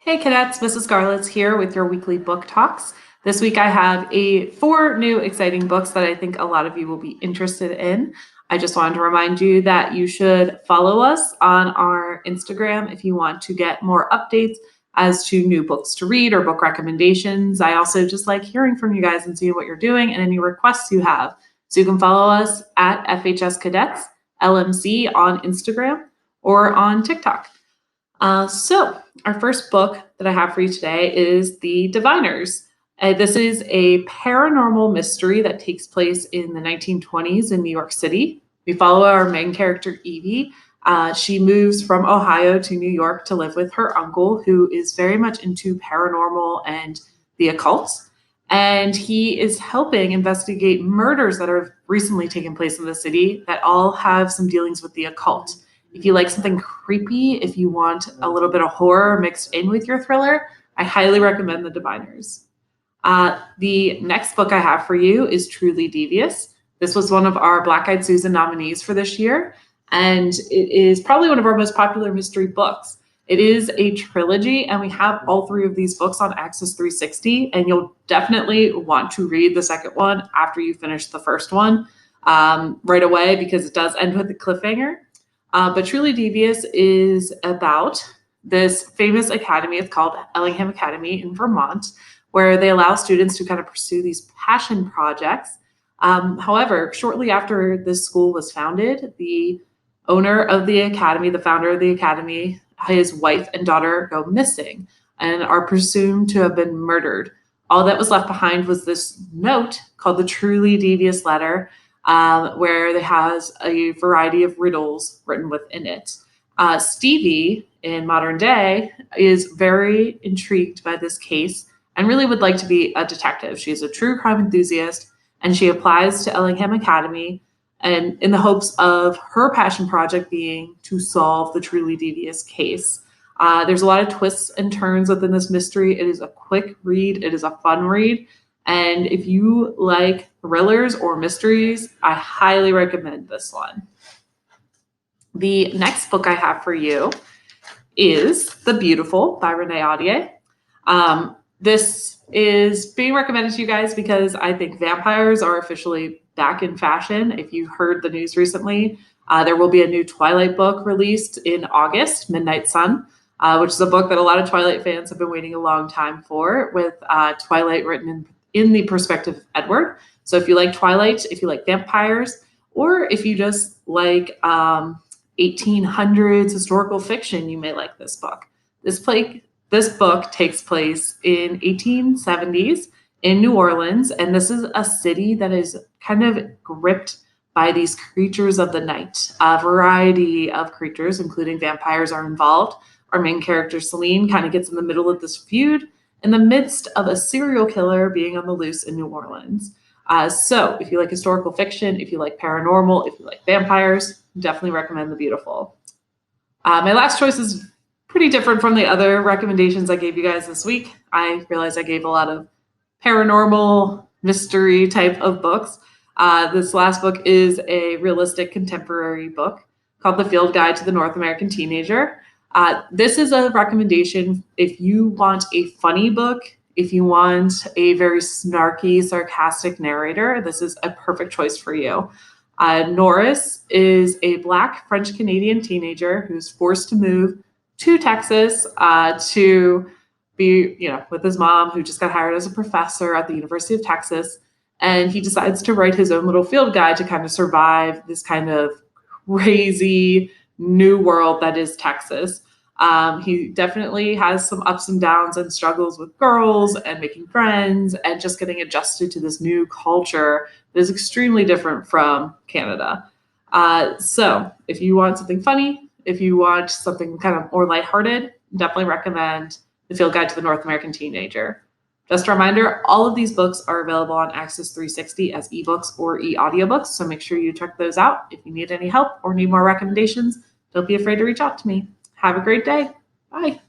Hey cadets, Mrs. Garlitz here with your weekly book talks. This week I have four new exciting books that I think a lot of you will be interested in. I just wanted to remind you that you should follow us on our Instagram if you want to get more updates as to new books to read or book recommendations. I also just like hearing from you guys and seeing what you're doing and any requests you have. So you can follow us at FHS Cadets LMC on Instagram or on TikTok. So our first book that I have for you today is The Diviners. This is a paranormal mystery that takes place in the 1920s in New York City. We follow our main character, Evie. She moves from Ohio to New York to live with her uncle, who is very much into paranormal and the occult. And he is helping investigate murders that have recently taken place in the city that all have some dealings with the occult. If you like something creepy, if you want a little bit of horror mixed in with your thriller, I highly recommend The Diviners. The next book I have for you is Truly Devious. This was one of our Black Eyed Susan nominees for this year, and it is probably one of our most popular mystery books. It is a trilogy, and we have all three of these books on Access 360, and you'll definitely want to read the second one after you finish the first one right away, because it does end with a cliffhanger. But Truly Devious is about this famous academy. It's called Ellingham Academy in Vermont, where they allow students to kind of pursue these passion projects. However, shortly after this school was founded, the owner of the academy, the founder of the academy, his wife and daughter go missing and are presumed to have been murdered. All that was left behind was this note called the Truly Devious Letter, where it has a variety of riddles written within it. Stevie, in modern day, is very intrigued by this case and really would like to be a detective. She's a true crime enthusiast, and she applies to Ellingham Academy and in the hopes of her passion project being to solve the Truly Devious case. There's a lot of twists and turns within this mystery. It is a quick read. It is a fun read. And if you like thrillers or mysteries, I highly recommend this one. The next book I have for you is The Beautiful by Renee Ahdieh. This is being recommended to you guys because I think vampires are officially back in fashion. If you heard the news recently, there will be a new Twilight book released in August, Midnight Sun, which is a book that a lot of Twilight fans have been waiting a long time for, with Twilight written in the perspective of Edward. So if you like Twilight, if you like vampires, or if you just like 1800s historical fiction, you may like this book. This book takes place in 1870s in New Orleans, and this is a city that is kind of gripped by these creatures of the night. A variety of creatures, including vampires, are involved. Our main character, Celine, kind of gets in the middle of this feud in the midst of a serial killer being on the loose in New Orleans. So if you like historical fiction, if you like paranormal, if you like vampires, definitely recommend The Beautiful. My last choice is pretty different from the other recommendations I gave you guys this week. I realized I gave a lot of paranormal mystery type of books. This last book is a realistic contemporary book called The Field Guide to the North American Teenager. This is a recommendation if you want a funny book, if you want a very snarky, sarcastic narrator. This is a perfect choice for you. Norris is a Black French-Canadian teenager who's forced to move to Texas to be, with his mom, who just got hired as a professor at the University of Texas. And he decides to write his own little field guide to kind of survive this kind of crazy new world that is Texas. He definitely has some ups and downs and struggles with girls and making friends and just getting adjusted to this new culture that is extremely different from Canada. So if you want something funny, if you want something kind of more lighthearted, definitely recommend The Field Guide to the North American Teenager. Just a reminder, all of these books are available on Access 360 as ebooks or e-audiobooks, so make sure you check those out. If you need any help or need more recommendations, don't be afraid to reach out to me. Have a great day. Bye.